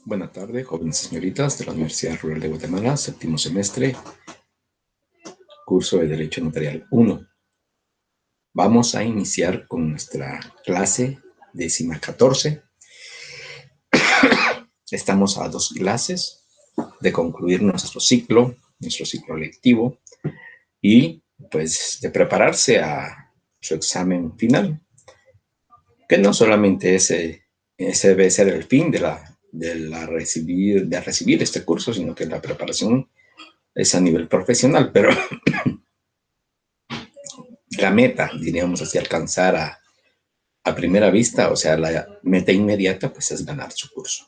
Buenas tardes, jóvenes y señoritas de la Universidad Rural de Guatemala, séptimo semestre, curso de Derecho Notarial 1. Vamos a iniciar con nuestra clase 14. Estamos a 2 clases de concluir nuestro ciclo lectivo y pues de prepararse a su examen final, que no solamente ese debe ser el fin de recibir este curso, sino que la preparación es a nivel profesional, pero la meta, diríamos así, alcanzar a primera vista, o sea, la meta inmediata, pues es ganar su curso.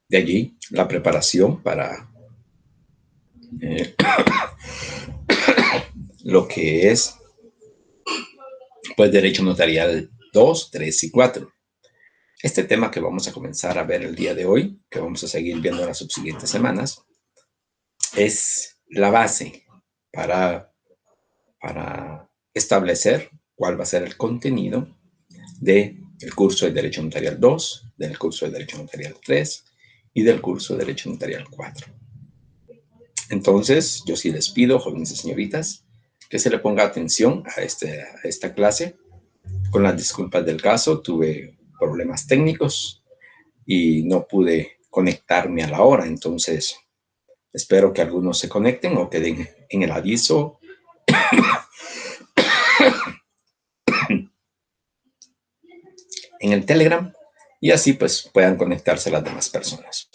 De allí la preparación para lo que es pues Derecho Notarial 2, 3 y 4. Este tema que vamos a comenzar a ver el día de hoy, que vamos a seguir viendo en las subsiguientes semanas, es la base para establecer cuál va a ser el contenido del curso de Derecho Notarial 2, del curso de Derecho Notarial 3 y del curso de Derecho Notarial 4. Entonces, yo sí les pido, jóvenes y señoritas, que se le ponga atención a esta clase. Con las disculpas del caso, tuve problemas técnicos y no pude conectarme a la hora. Entonces, espero que algunos se conecten o queden en el aviso en el Telegram y así pues puedan conectarse las demás personas.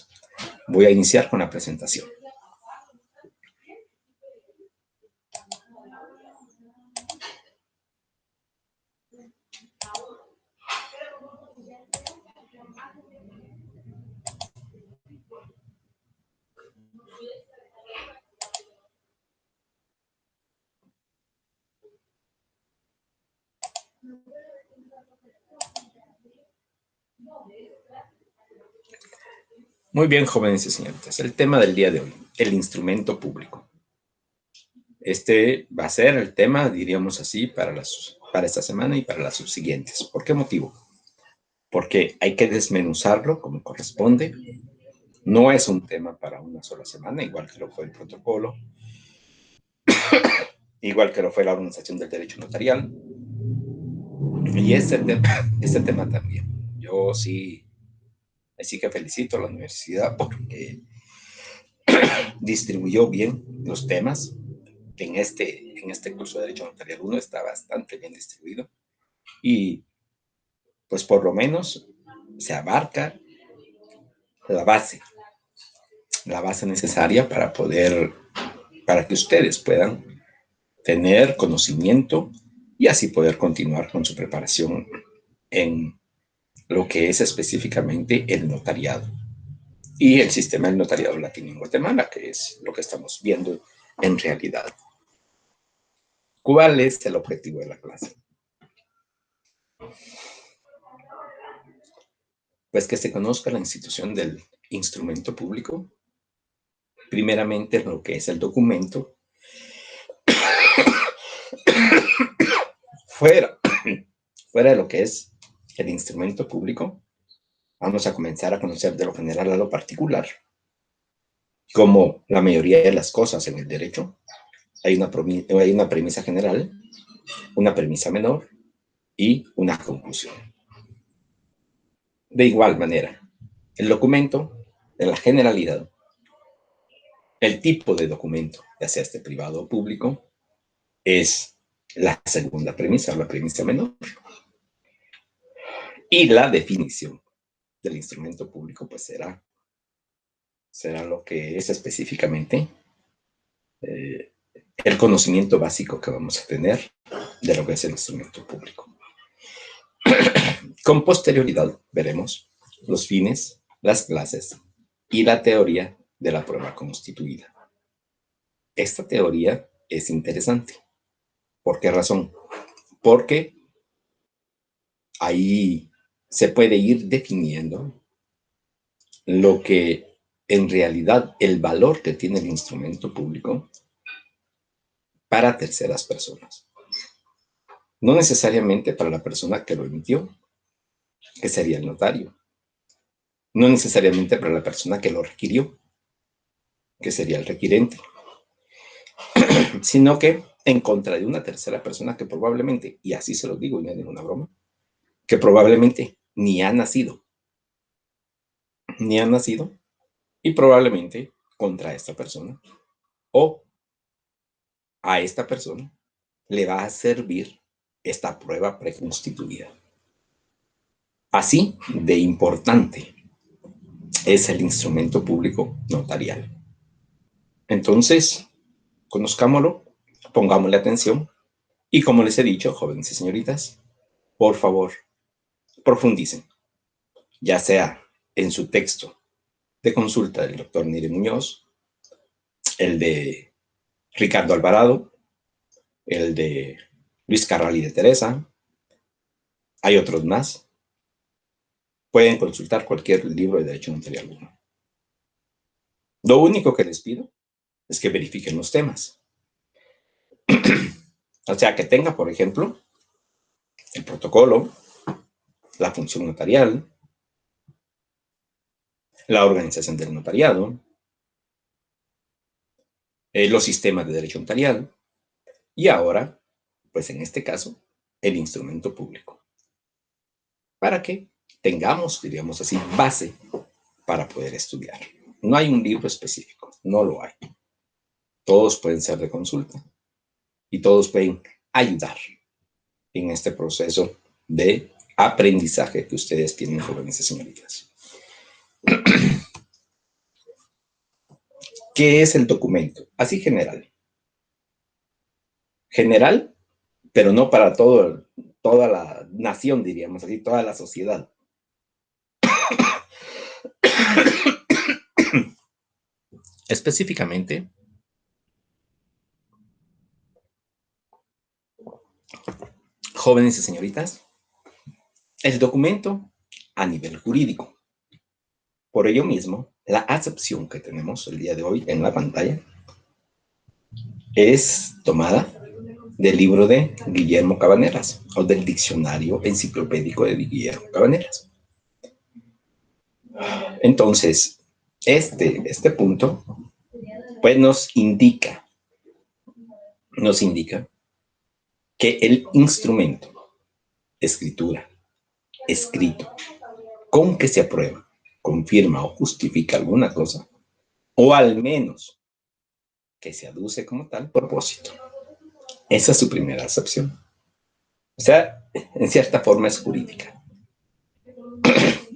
Voy a iniciar con la presentación. Muy bien, jóvenes y señoritas, el tema del día de hoy, el instrumento público. Este va a ser el tema, diríamos así, para esta semana y para las subsiguientes. ¿Por qué motivo? Porque hay que desmenuzarlo como corresponde. No es un tema para una sola semana, igual que lo fue el protocolo, igual que lo fue la organización del derecho notarial. Y este tema también. Yo sí, así que felicito a la universidad porque distribuyó bien los temas. En este curso de Derecho Notarial 1 está bastante bien distribuido y pues por lo menos se abarca la base necesaria para que ustedes puedan tener conocimiento y así poder continuar con su preparación en lo que es específicamente el notariado y el sistema del notariado latino en Guatemala, que es lo que estamos viendo en realidad. ¿Cuál es el objetivo de la clase? Pues que se conozca la institución del instrumento público, primeramente lo que es el documento, fuera de lo que es el instrumento público, vamos a comenzar a conocer de lo general a lo particular. Como la mayoría de las cosas en el derecho, hay una premisa general, una premisa menor y una conclusión. De igual manera, el documento, de la generalidad, el tipo de documento, ya sea este privado o público, es la segunda premisa, la premisa menor. Y la definición del instrumento público, pues será lo que es específicamente el conocimiento básico que vamos a tener de lo que es el instrumento público. Con posterioridad veremos los fines, las clases y la teoría de la prueba constituida. Esta teoría es interesante. ¿Por qué razón? Porque ahí se puede ir definiendo lo que en realidad el valor que tiene el instrumento público para terceras personas. No necesariamente para la persona que lo emitió, que sería el notario, No necesariamente para la persona que lo requirió, que sería el requirente, sino que en contra de una tercera persona que probablemente, y así se lo digo y no es ninguna broma, que probablemente ni ha nacido, y probablemente contra esta persona o a esta persona le va a servir esta prueba preconstituida. Así de importante es el instrumento público notarial. Entonces, conozcámoslo, pongámosle atención y, como les he dicho, jóvenes y señoritas, por favor, profundicen, ya sea en su texto de consulta del doctor Nire Muñoz, el de Ricardo Alvarado, el de Luis Carral y de Teresa. Hay otros más. Pueden consultar cualquier libro de derecho notarial alguno. Lo único que les pido es que verifiquen los temas. O sea, que tenga, por ejemplo, el protocolo, la función notarial, la organización del notariado, los sistemas de derecho notarial y ahora, pues en este caso, el instrumento público. Para que tengamos, diríamos así, base para poder estudiar. No hay un libro específico, no lo hay. Todos pueden ser de consulta y todos pueden ayudar en este proceso de aprendizaje que ustedes tienen, jóvenes y señoritas. ¿Qué es el documento? Así general. General, pero no para toda la nación, diríamos así, toda la sociedad. Específicamente, jóvenes y señoritas, el documento a nivel jurídico. Por ello mismo, la acepción que tenemos el día de hoy en la pantalla es tomada del libro de Guillermo Cabaneras o del diccionario enciclopédico de Guillermo Cabaneras. Entonces, este punto pues nos indica que el instrumento, escritura, escrito, con que se aprueba, confirma o justifica alguna cosa, o al menos que se aduce como tal propósito. Esa es su primera acepción. O sea, en cierta forma es jurídica.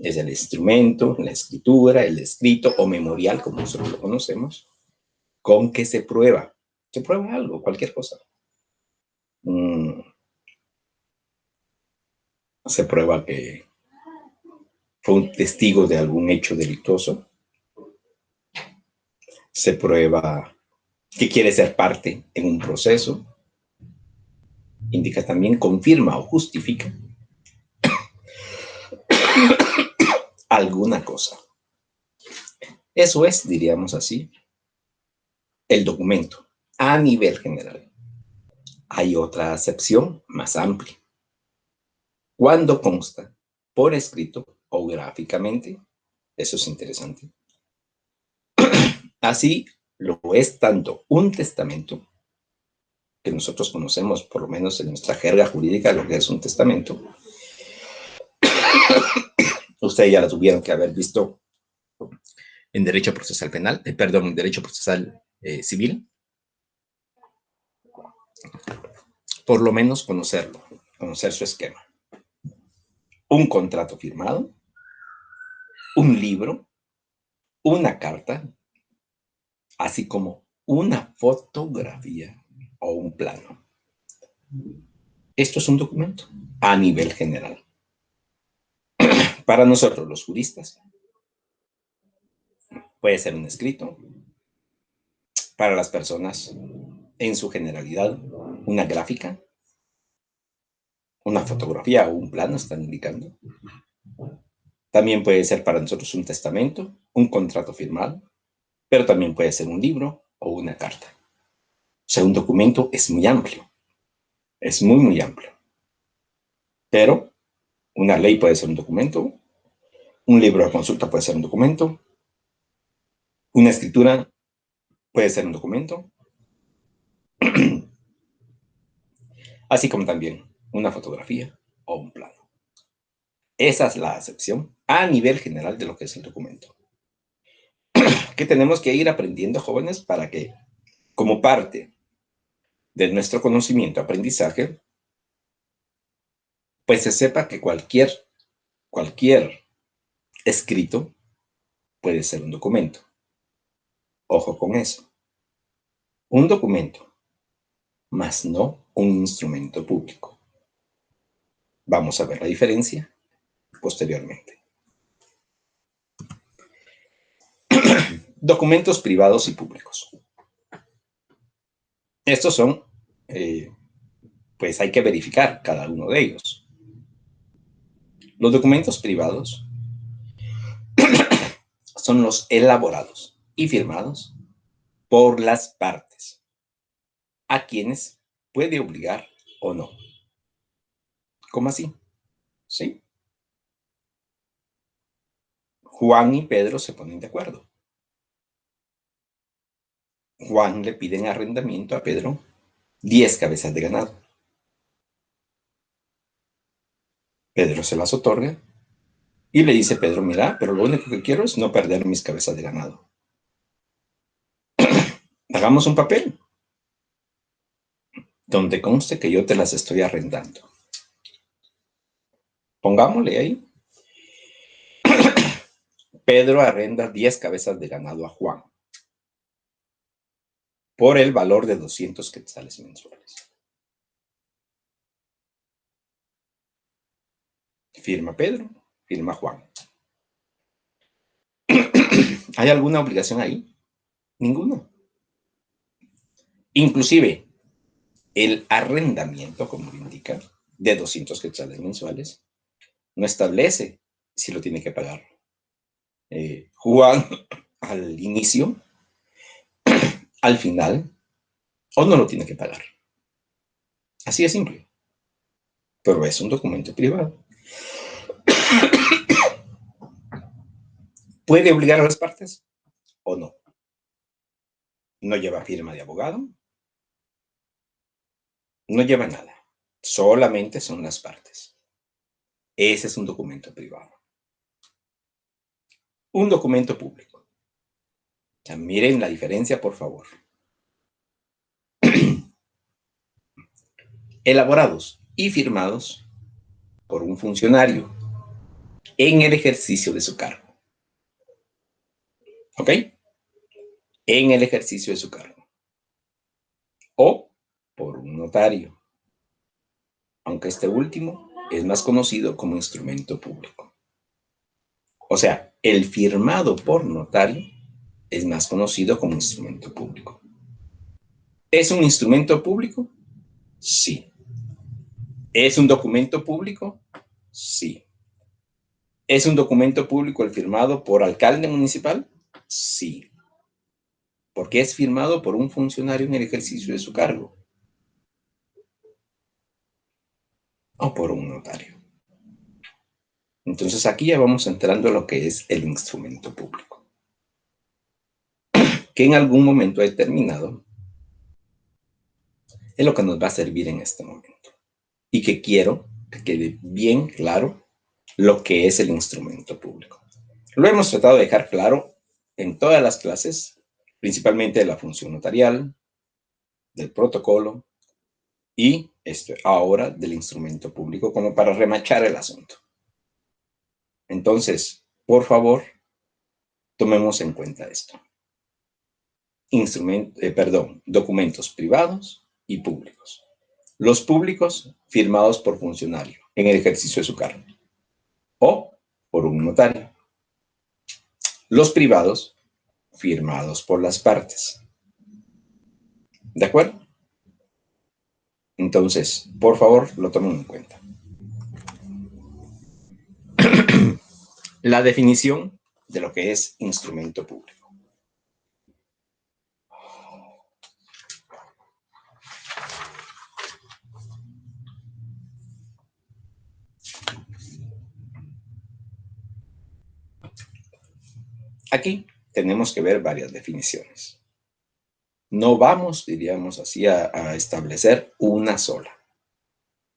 Es el instrumento, la escritura, el escrito o memorial, como nosotros lo conocemos, con que se prueba. Se prueba algo, cualquier cosa. Se prueba que fue un testigo de algún hecho delictuoso. Se prueba que quiere ser parte en un proceso. Indica también, confirma o justifica alguna cosa. Eso es, diríamos así, el documento a nivel general. Hay otra acepción más amplia. Cuando consta por escrito o gráficamente, eso es interesante. Así lo es tanto un testamento, que nosotros conocemos, por lo menos en nuestra jerga jurídica, lo que es un testamento. Ustedes ya lo tuvieron que haber visto en derecho procesal penal, en derecho procesal civil. Por lo menos conocerlo, conocer su esquema. Un contrato firmado, un libro, una carta, así como una fotografía o un plano. Esto es un documento a nivel general. Para nosotros los juristas, puede ser un escrito. Para las personas, en su generalidad, una gráfica, una fotografía o un plano están indicando. También puede ser para nosotros un testamento, un contrato firmado, pero también puede ser un libro o una carta. O sea, un documento es muy amplio, es muy, muy amplio. Pero una ley puede ser un documento, Un libro de consulta puede ser un documento. Una escritura puede ser un documento. Así como también una fotografía o un plano. Esa es la acepción a nivel general de lo que es el documento. Que tenemos que ir aprendiendo, jóvenes, para que, como parte de nuestro conocimiento, aprendizaje, pues se sepa que cualquier escrito puede ser un documento. Ojo con eso. Un documento, más no un instrumento público. Vamos a ver la diferencia posteriormente. Documentos privados y públicos. Estos son, pues hay que verificar cada uno de ellos. Los documentos privados son los elaborados y firmados por las partes, a quienes puede obligar o no. ¿Cómo así? ¿Sí? Juan y Pedro se ponen de acuerdo. Juan le pide en arrendamiento a Pedro 10 cabezas de ganado. Pedro se las otorga y le dice Pedro, mira, pero lo único que quiero es no perder mis cabezas de ganado. Hagamos un papel donde conste que yo te las estoy arrendando. Pongámosle ahí. Pedro arrenda 10 cabezas de ganado a Juan por el valor de 200 quetzales mensuales. Firma Pedro, firma Juan. ¿Hay alguna obligación ahí? Ninguna. Inclusive, el arrendamiento, como lo indica, de 200 quetzales mensuales, no establece si lo tiene que pagar Juan al inicio, al final, o no lo tiene que pagar. Así de simple. Pero es un documento privado. ¿Puede obligar a las partes o no? No lleva firma de abogado, no lleva nada. Solamente son las partes. Ese es un documento privado. Un documento público. Ya miren la diferencia, por favor. Elaborados y firmados por un funcionario en el ejercicio de su cargo. ¿Ok? En el ejercicio de su cargo. O por un notario, aunque este último es más conocido como instrumento público. O sea, el firmado por notario es más conocido como instrumento público. ¿Es un instrumento público? Sí. ¿Es un documento público? Sí. ¿Es un documento público el firmado por alcalde municipal? Sí. Porque es firmado por un funcionario en el ejercicio de su cargo. O por un notario. Entonces aquí ya vamos entrando a lo que es el instrumento público, que en algún momento determinado es lo que nos va a servir en este momento. Y que quiero que quede bien claro lo que es el instrumento público. Lo hemos tratado de dejar claro en todas las clases, principalmente de la función notarial, del protocolo y ahora del instrumento público, como para remachar el asunto. Entonces, por favor, tomemos en cuenta esto. Documentos privados y públicos. Los públicos firmados por funcionario en el ejercicio de su cargo o por un notario. Los privados firmados por las partes. ¿De acuerdo? Entonces, por favor, lo tomen en cuenta. La definición de lo que es instrumento público. Aquí tenemos que ver varias definiciones. No vamos, diríamos así, a establecer una sola.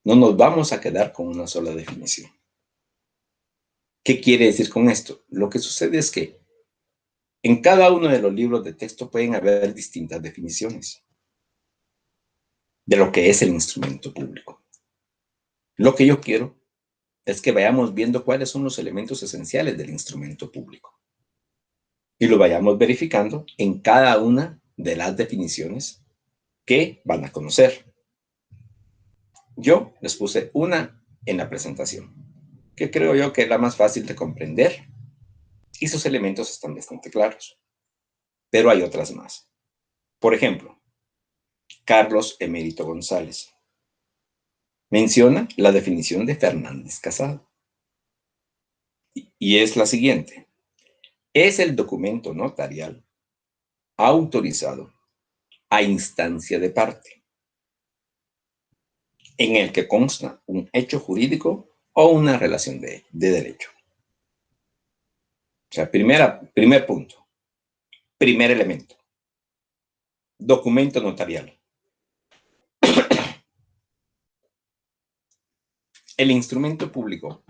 No nos vamos a quedar con una sola definición. ¿Qué quiere decir con esto? Lo que sucede es que en cada uno de los libros de texto pueden haber distintas definiciones de lo que es el instrumento público. Lo que yo quiero es que vayamos viendo cuáles son los elementos esenciales del instrumento público y lo vayamos verificando en cada una de las definiciones que van a conocer. Yo les puse una en la presentación, que creo yo que es la más fácil de comprender y sus elementos están bastante claros. Pero hay otras más. Por ejemplo, Carlos Emérito González menciona la definición de Fernández Casado. Y es la siguiente. Es el documento notarial autorizado a instancia de parte, en el que consta un hecho jurídico o una relación de derecho. O sea, primer punto, primer elemento, documento notarial. El instrumento público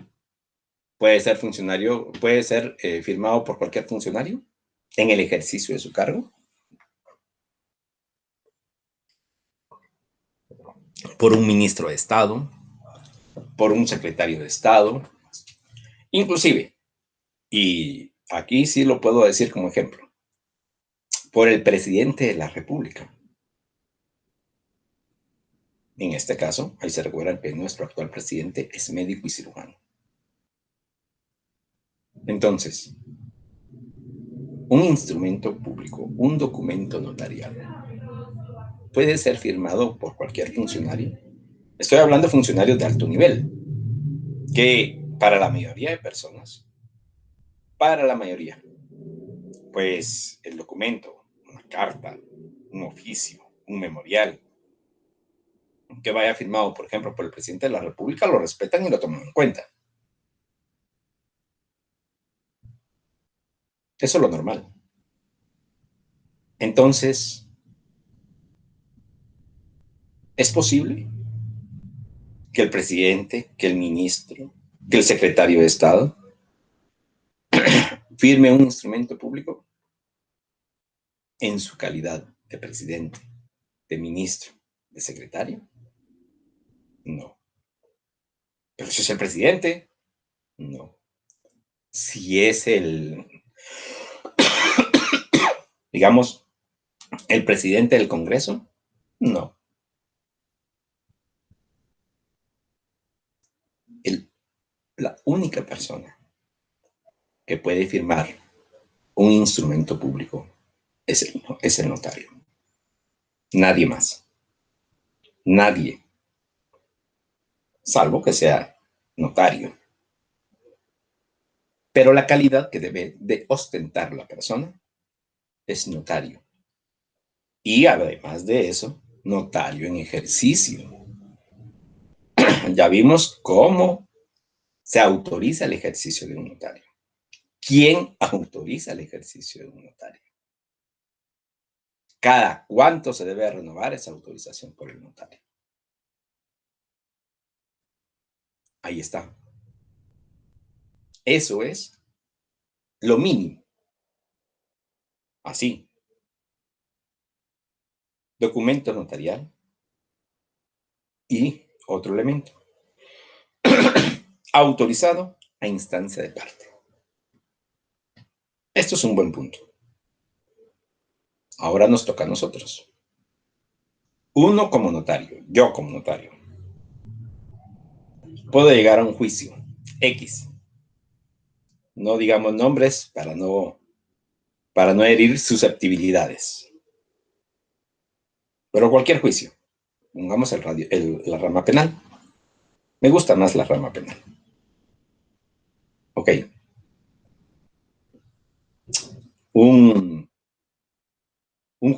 puede ser funcionario, puede ser firmado por cualquier funcionario en el ejercicio de su cargo, por un ministro de Estado, por un secretario de Estado, inclusive, y aquí sí lo puedo decir como ejemplo, por el presidente de la República. En este caso, ahí se recuerda que nuestro actual presidente es médico y cirujano. Entonces, un instrumento público, un documento notarial, puede ser firmado por cualquier funcionario. Estoy hablando de funcionarios de alto nivel, que para la mayoría de personas, pues el documento, una carta, un oficio, un memorial, que vaya firmado, por ejemplo, por el presidente de la República, lo respetan y lo toman en cuenta. Eso es lo normal. Entonces, ¿es posible que el presidente, que el ministro, que el secretario de Estado firme un instrumento público en su calidad de presidente, de ministro, de secretario? No. Pero si es el presidente, no. Si es digamos, el presidente del Congreso, no. La única persona que puede firmar un instrumento público es el notario. Nadie más. Nadie. Salvo que sea notario. Pero la calidad que debe de ostentar la persona es notario. Y además de eso, notario en ejercicio. Ya vimos cómo se autoriza el ejercicio de un notario. ¿Quién autoriza el ejercicio de un notario? ¿Cada cuánto se debe renovar esa autorización por el notario? Ahí está. Eso es lo mínimo. Así. Documento notarial y otro elemento. Autorizado a instancia de parte. Esto es un buen punto. Ahora nos toca a nosotros. Uno como notario, yo como notario, puedo llegar a un juicio X. No digamos nombres para no herir susceptibilidades. Pero cualquier juicio. Pongamos la rama penal. Me gusta más la rama penal. Ok. Un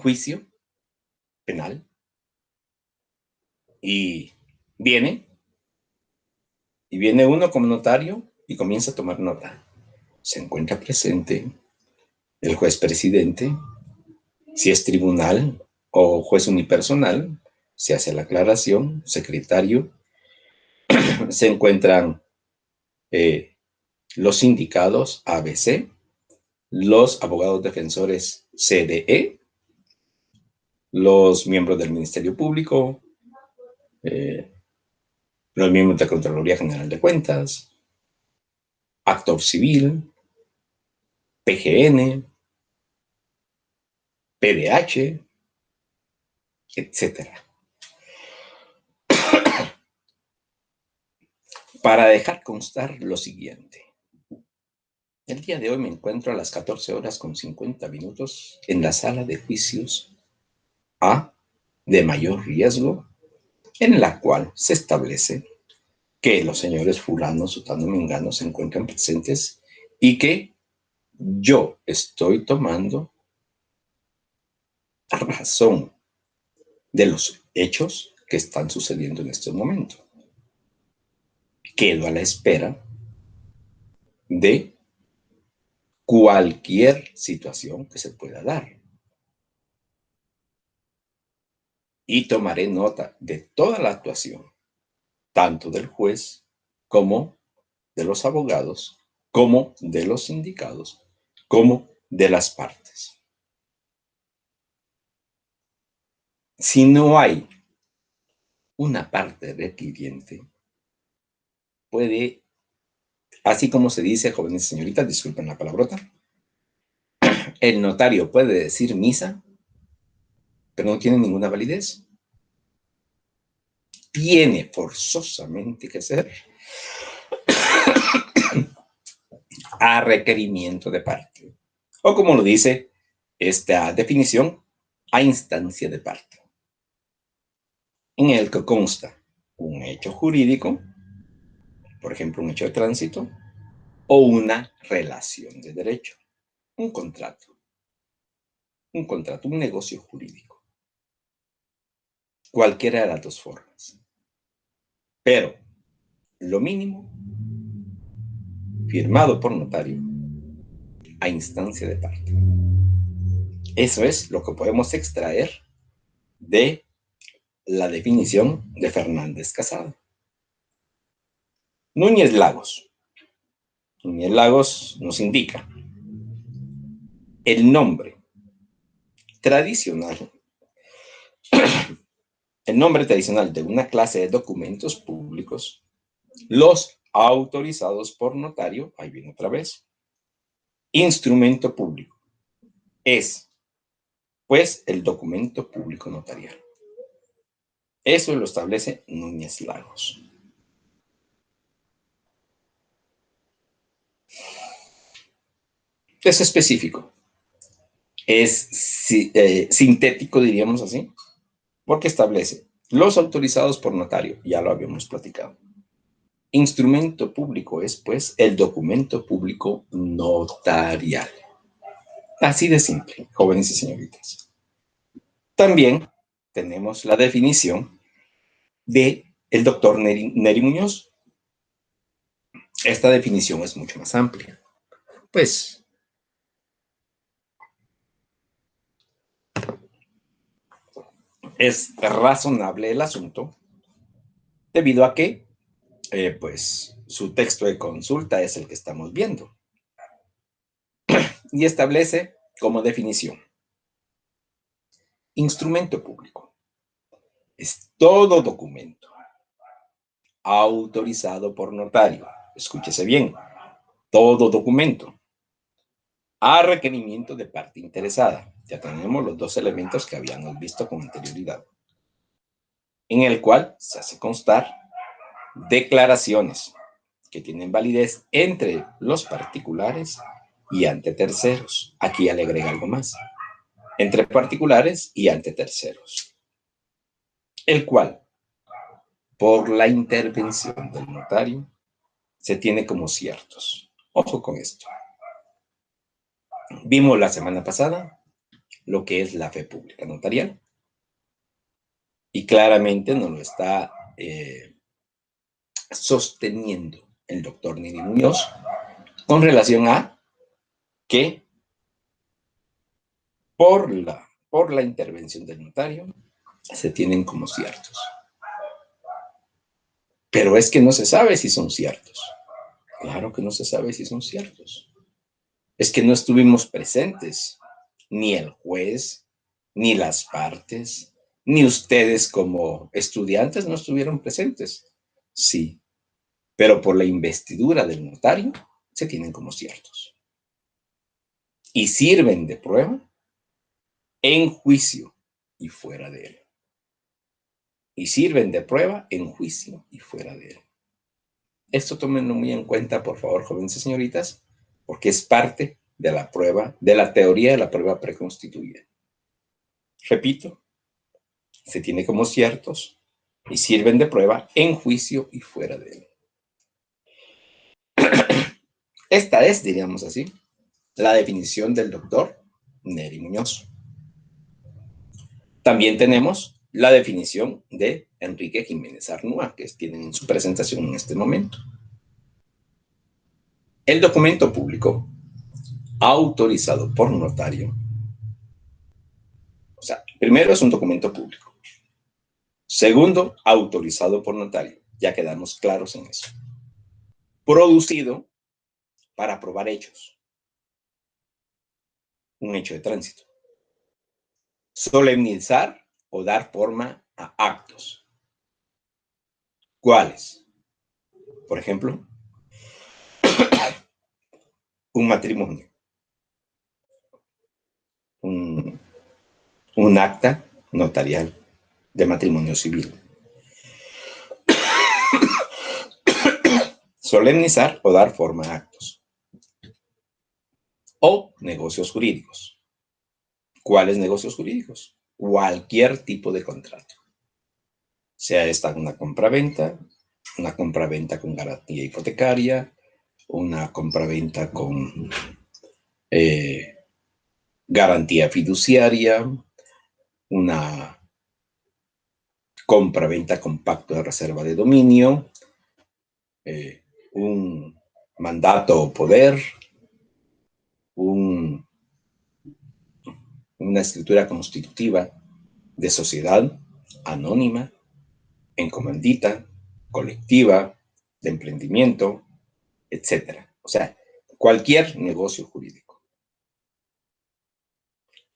juicio penal y viene uno como notario y comienza a tomar nota. Se encuentra presente el juez presidente. Si es tribunal o juez unipersonal, se hace la aclaración, secretario, se encuentran los sindicados ABC, los abogados defensores CDE, los miembros del Ministerio Público, los miembros de la Contraloría General de Cuentas, actor civil, PGN, PDH, etc. Para dejar constar lo siguiente. El día de hoy me encuentro a las 14 horas con 50 minutos en la sala de juicios A de mayor riesgo, en la cual se establece que los señores fulano, sutano, mengano se encuentran presentes y que yo estoy tomando razón de los hechos que están sucediendo en este momento. Quedo a la espera de cualquier situación que se pueda dar. Y tomaré nota de toda la actuación, tanto del juez como de los abogados, como de los sindicados, como de las partes. Si no hay una parte requiriente, puede, así como se dice, jóvenes y señoritas, disculpen la palabrota, el notario puede decir misa, pero no tiene ninguna validez. Tiene forzosamente que ser a requerimiento de parte. O como lo dice esta definición, a instancia de parte, en el que consta un hecho jurídico, por ejemplo, un hecho de tránsito, o una relación de derecho, un contrato, un negocio jurídico. Cualquiera de las dos formas. Pero lo mínimo, firmado por notario, a instancia de parte. Eso es lo que podemos extraer de la definición de Fernández Casado. Núñez Lagos. Núñez Lagos nos indica el nombre tradicional, de una clase de documentos públicos, los autorizados por notario, ahí viene otra vez, instrumento público. Es, pues, el documento público notarial. Eso lo establece Núñez Lagos. Es específico. Es sintético, diríamos así, porque establece los autorizados por notario, ya lo habíamos platicado. Instrumento público es, pues, el documento público notarial. Así de simple, jóvenes y señoritas. También tenemos la definición de el doctor Neri Muñoz. Esta definición es mucho más amplia. Pues, es razonable el asunto debido a que, pues, su texto de consulta es el que estamos viendo. Y establece como definición: instrumento público es todo documento autorizado por notario. Escúchese bien, todo documento a requerimiento de parte interesada. Ya tenemos los dos elementos que habíamos visto con anterioridad, en el cual se hace constar declaraciones que tienen validez entre los particulares y ante terceros. Aquí ya le agrega algo más: entre particulares y ante terceros, el cual, por la intervención del notario, se tiene como ciertos. Ojo con esto. Vimos la semana pasada lo que es la fe pública notarial y claramente nos lo está sosteniendo el doctor Neri Muñoz con relación a que por la intervención del notario, se tienen como ciertos. Pero es que no se sabe si son ciertos. Claro que no se sabe si son ciertos. Es que no estuvimos presentes, ni el juez, ni las partes, ni ustedes como estudiantes no estuvieron presentes. Sí, pero por la investidura del notario se tienen como ciertos. Y sirven de prueba en juicio y fuera de él. Y sirven de prueba en juicio y fuera de él. Esto tómenlo muy en cuenta, por favor, jóvenes y señoritas, porque es parte de la prueba, de la teoría de la prueba preconstituida. Repito, se tiene como ciertos y sirven de prueba en juicio y fuera de él. Esta es, diríamos así, la definición del doctor Neri Muñoz. También tenemos la definición de Enrique Jiménez Arnúa, que tienen en su presentación en este momento. El documento público autorizado por notario, o sea, primero es un documento público. Segundo, autorizado por notario. Ya quedamos claros en eso. Producido para probar hechos. Un hecho de tránsito. Solemnizar o dar forma a actos. ¿Cuáles? Por ejemplo, un matrimonio. Un acta notarial de matrimonio civil. Solemnizar o dar forma a actos. O negocios jurídicos. ¿Cuáles negocios jurídicos? Cualquier tipo de contrato. Sea esta una compraventa con garantía hipotecaria, una compraventa con garantía fiduciaria, una compraventa con pacto de reserva de dominio, un mandato o poder, una escritura constitutiva de sociedad anónima, en comandita, colectiva, de emprendimiento, etc. O sea, cualquier negocio jurídico.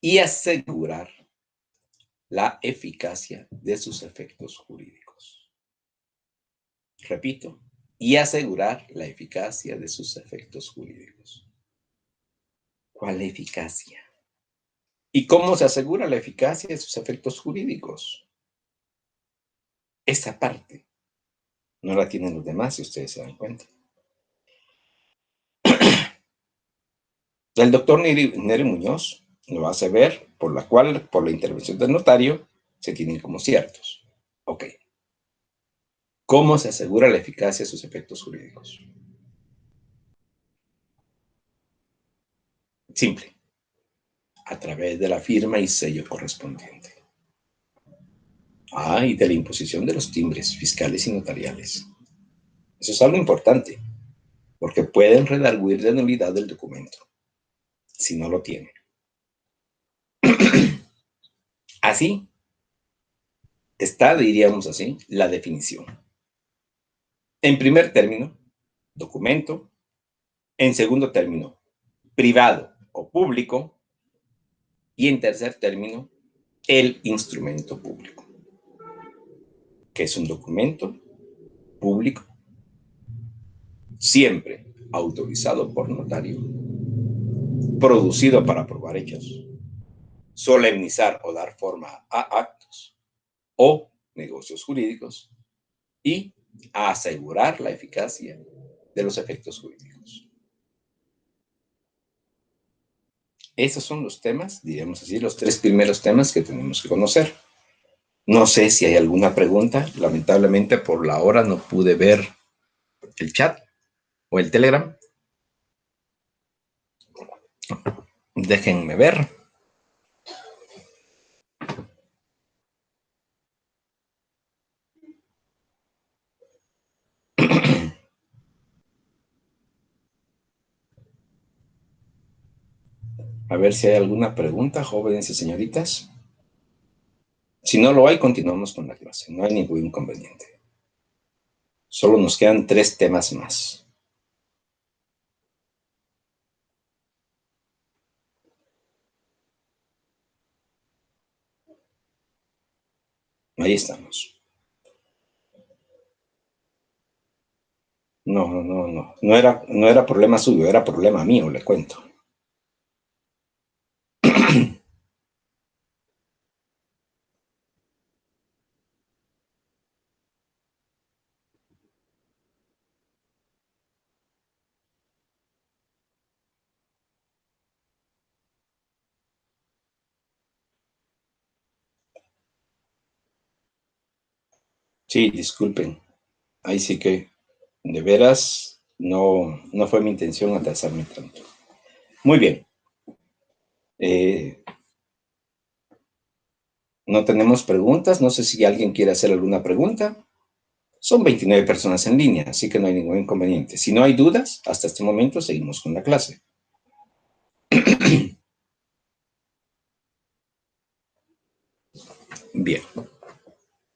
Y asegurar la eficacia de sus efectos jurídicos. Repito, y asegurar la eficacia de sus efectos jurídicos. ¿Cuál eficacia? ¿Y cómo se asegura la eficacia de sus efectos jurídicos? Esa parte no la tienen los demás, si ustedes se dan cuenta. El doctor Neri Muñoz lo hace ver, por la intervención del notario, se tienen como ciertos. Ok. ¿Cómo se asegura la eficacia de sus efectos jurídicos? Simple. A través de la firma y sello correspondiente. Y de la imposición de los timbres fiscales y notariales. Eso es algo importante, porque pueden redarguir de nulidad del documento, si no lo tienen. Así está, diríamos así, la definición. En primer término, documento. En segundo término, privado o público. Y en tercer término, el instrumento público, que es un documento público, siempre autorizado por notario, producido para probar hechos, solemnizar o dar forma a actos o negocios jurídicos y a asegurar la eficacia de los efectos jurídicos. Esos son los temas, diríamos así, los 3 primeros temas que tenemos que conocer. No sé si hay alguna pregunta. Lamentablemente por la hora no pude ver el chat o el Telegram. Déjenme ver. A ver si hay alguna pregunta, jóvenes y señoritas. Si no lo hay, continuamos con la clase. No hay ningún inconveniente. Solo nos quedan 3 temas más. Ahí estamos. No. No era problema suyo, era problema mío, le cuento. Sí, disculpen. Ahí sí que, de veras, no fue mi intención atrasarme tanto. Muy bien. No tenemos preguntas. No sé si alguien quiere hacer alguna pregunta. Son 29 personas en línea, así que no hay ningún inconveniente. Si no hay dudas, hasta este momento seguimos con la clase. Bien.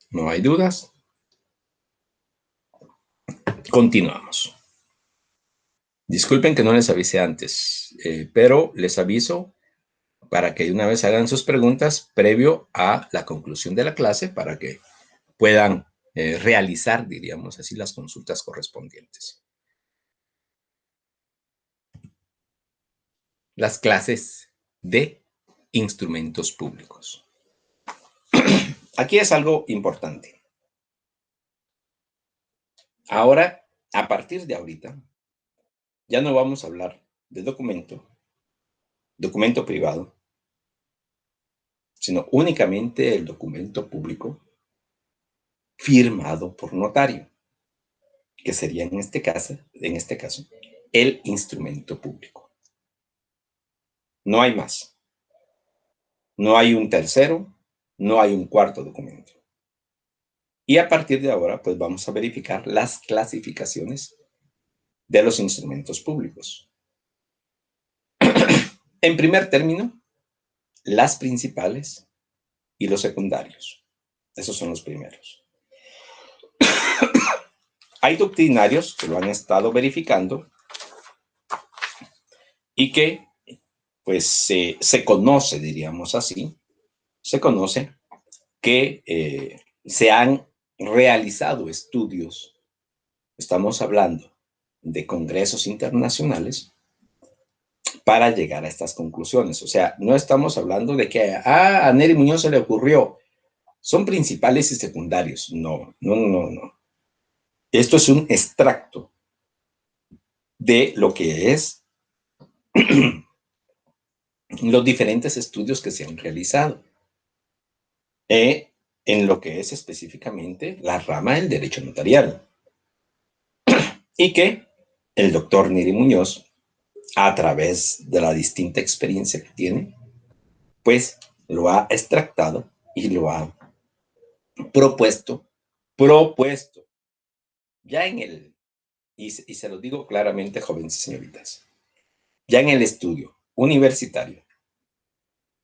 No hay dudas. Continuamos. Disculpen que no les avisé antes, pero les aviso para que de una vez hagan sus preguntas previo a la conclusión de la clase para que puedan realizar, diríamos así, las consultas correspondientes. Las clases de instrumentos públicos. Aquí es algo importante. Ahora, a partir de ahorita, ya no vamos a hablar de documento privado, sino únicamente el documento público firmado por notario, que sería en este caso, el instrumento público. No hay más. No hay un tercero, no hay un cuarto documento. Y a partir de ahora, pues vamos a verificar las clasificaciones de los instrumentos públicos. En primer término, las principales y los secundarios. Esos son los primeros. Hay doctrinarios que lo han estado verificando y que, pues, se conoce, diríamos así, se conoce que se han realizado estudios. Estamos hablando de congresos internacionales para llegar a estas conclusiones. O sea, no estamos hablando de que a Nery Muñoz se le ocurrió. Son principales y secundarios. No. Esto es un extracto de lo que es los diferentes estudios que se han realizado en lo que es específicamente la rama del derecho notarial. Y que el doctor Nery Muñoz, a través de la distinta experiencia que tiene, pues lo ha extractado y lo ha propuesto, ya en el, y se lo digo claramente, jóvenes y señoritas, ya en el estudio universitario,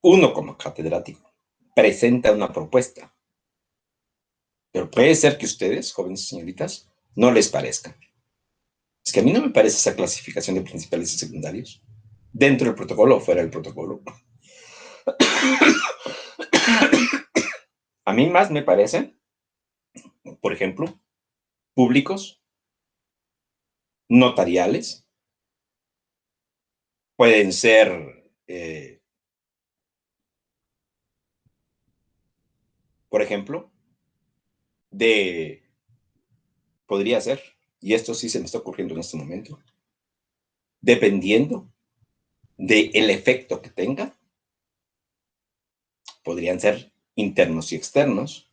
uno como catedrático presenta una propuesta, pero puede ser que ustedes, jóvenes y señoritas, no les parezca. Es que a mí no me parece esa clasificación de principales y secundarios, dentro del protocolo o fuera del protocolo. A mí más me parecen, por ejemplo, públicos, notariales, pueden ser, por ejemplo, podría ser, y esto sí se me está ocurriendo en este momento, dependiendo del efecto que tenga, podrían ser internos y externos,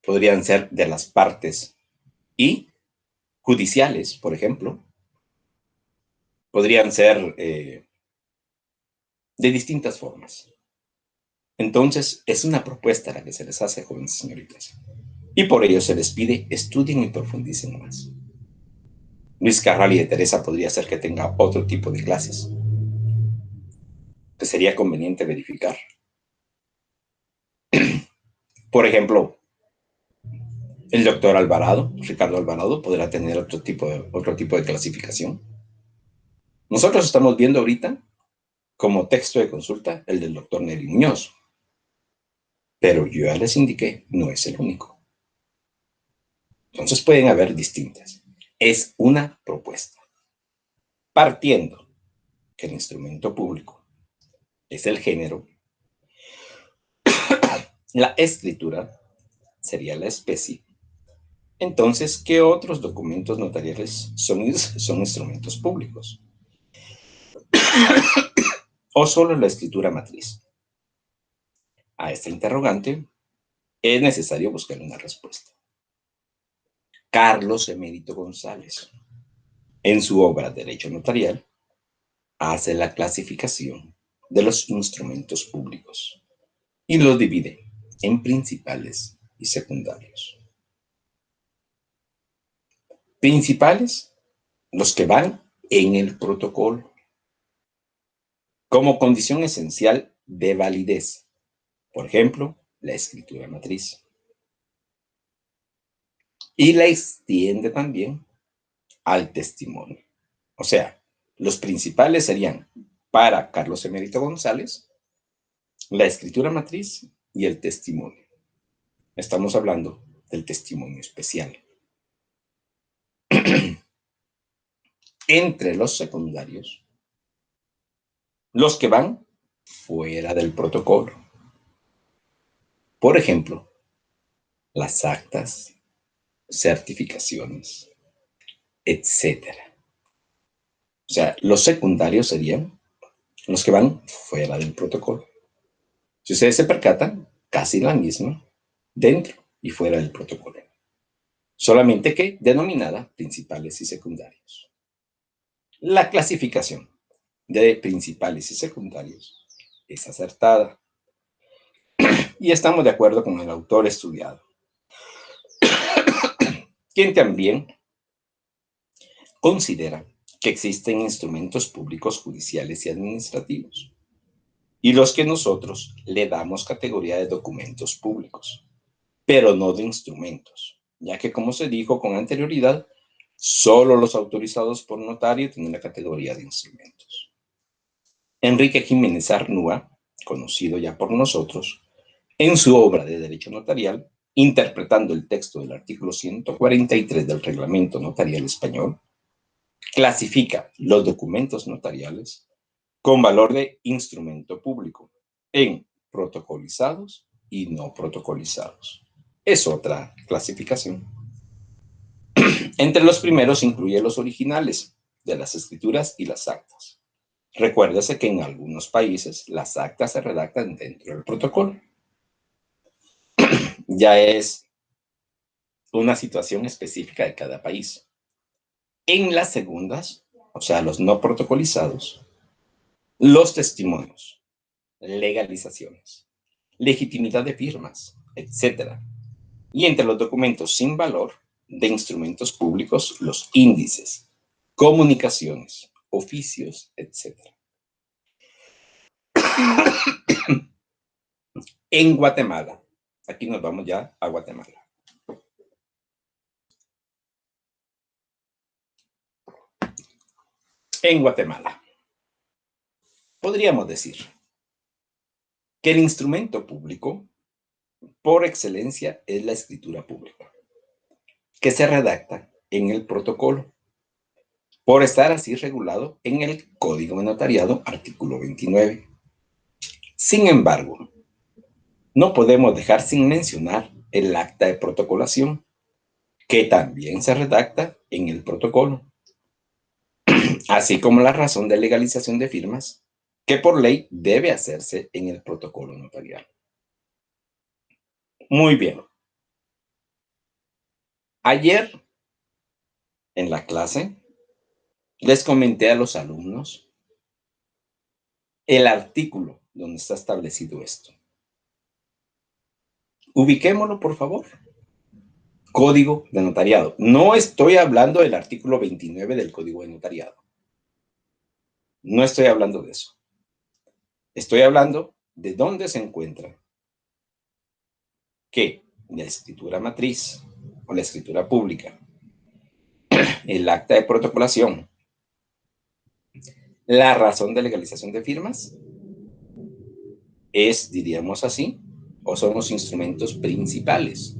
podrían ser de las partes y judiciales, por ejemplo, podrían ser de distintas formas. Entonces, es una propuesta la que se les hace, jóvenes señoritas. Y por ello se les pide estudien y profundicen más. Luis Carral y de Teresa podría ser que tenga otro tipo de clases. que sería conveniente verificar. Por ejemplo, el doctor Alvarado, Ricardo Alvarado, podrá tener otro tipo de clasificación. Nosotros estamos viendo ahorita como texto de consulta el del doctor Neri Muñoz, pero yo ya les indiqué, no es el único. Entonces pueden haber distintas. Es una propuesta. Partiendo que el instrumento público es el género, la escritura sería la especie. Entonces, ¿qué otros documentos notariales son instrumentos públicos? ¿O solo la escritura matriz? A esta interrogante es necesario buscar una respuesta. Carlos Emérito González, en su obra Derecho Notarial, hace la clasificación de los instrumentos públicos y los divide en principales y secundarios. Principales, los que van en el protocolo, como condición esencial de validez. Por ejemplo, la escritura matriz. Y la extiende también al testimonio. O sea, los principales serían para Carlos Emérito González la escritura matriz y el testimonio. Estamos hablando del testimonio especial. Entre los secundarios, los que van fuera del protocolo. Por ejemplo, las actas, certificaciones, etcétera. O sea, los secundarios serían los que van fuera del protocolo. Si ustedes se percatan, casi la misma dentro y fuera del protocolo. Solamente que denominada principales y secundarios. La clasificación de principales y secundarios es acertada y estamos de acuerdo con el autor estudiado, quien también considera que existen instrumentos públicos judiciales y administrativos, y los que nosotros le damos categoría de documentos públicos, pero no de instrumentos, ya que, como se dijo con anterioridad, solo los autorizados por notario tienen la categoría de instrumentos. Enrique Jiménez Arnúa, conocido ya por nosotros, en su obra de Derecho Notarial, interpretando el texto del artículo 143 del Reglamento Notarial Español, clasifica los documentos notariales con valor de instrumento público en protocolizados y no protocolizados. Es otra clasificación. Entre los primeros incluye los originales de las escrituras y las actas. Recuérdese que en algunos países las actas se redactan dentro del protocolo. Ya es una situación específica de cada país. En las segundas, o sea, los no protocolizados, los testimonios, legalizaciones, legitimidad de firmas, etc. Y entre los documentos sin valor de instrumentos públicos, los índices, comunicaciones, oficios, etc. En Guatemala, aquí nos vamos ya a Guatemala. En Guatemala, podríamos decir que el instrumento público por excelencia es la escritura pública, que se redacta en el protocolo, por estar así regulado en el Código de Notariado, artículo 29. Sin embargo, no podemos dejar sin mencionar el acta de protocolación, que también se redacta en el protocolo, así como la razón de legalización de firmas, que por ley debe hacerse en el protocolo notarial. Muy bien. Ayer, en la clase, les comenté a los alumnos el artículo donde está establecido esto. Ubiquémoslo, por favor. Código de Notariado. No estoy hablando del artículo 29 del Código de Notariado. No estoy hablando de eso. Estoy hablando de dónde se encuentra que la escritura matriz o la escritura pública, el acta de protocolación, la razón de legalización de firmas, es, diríamos así, o son los instrumentos principales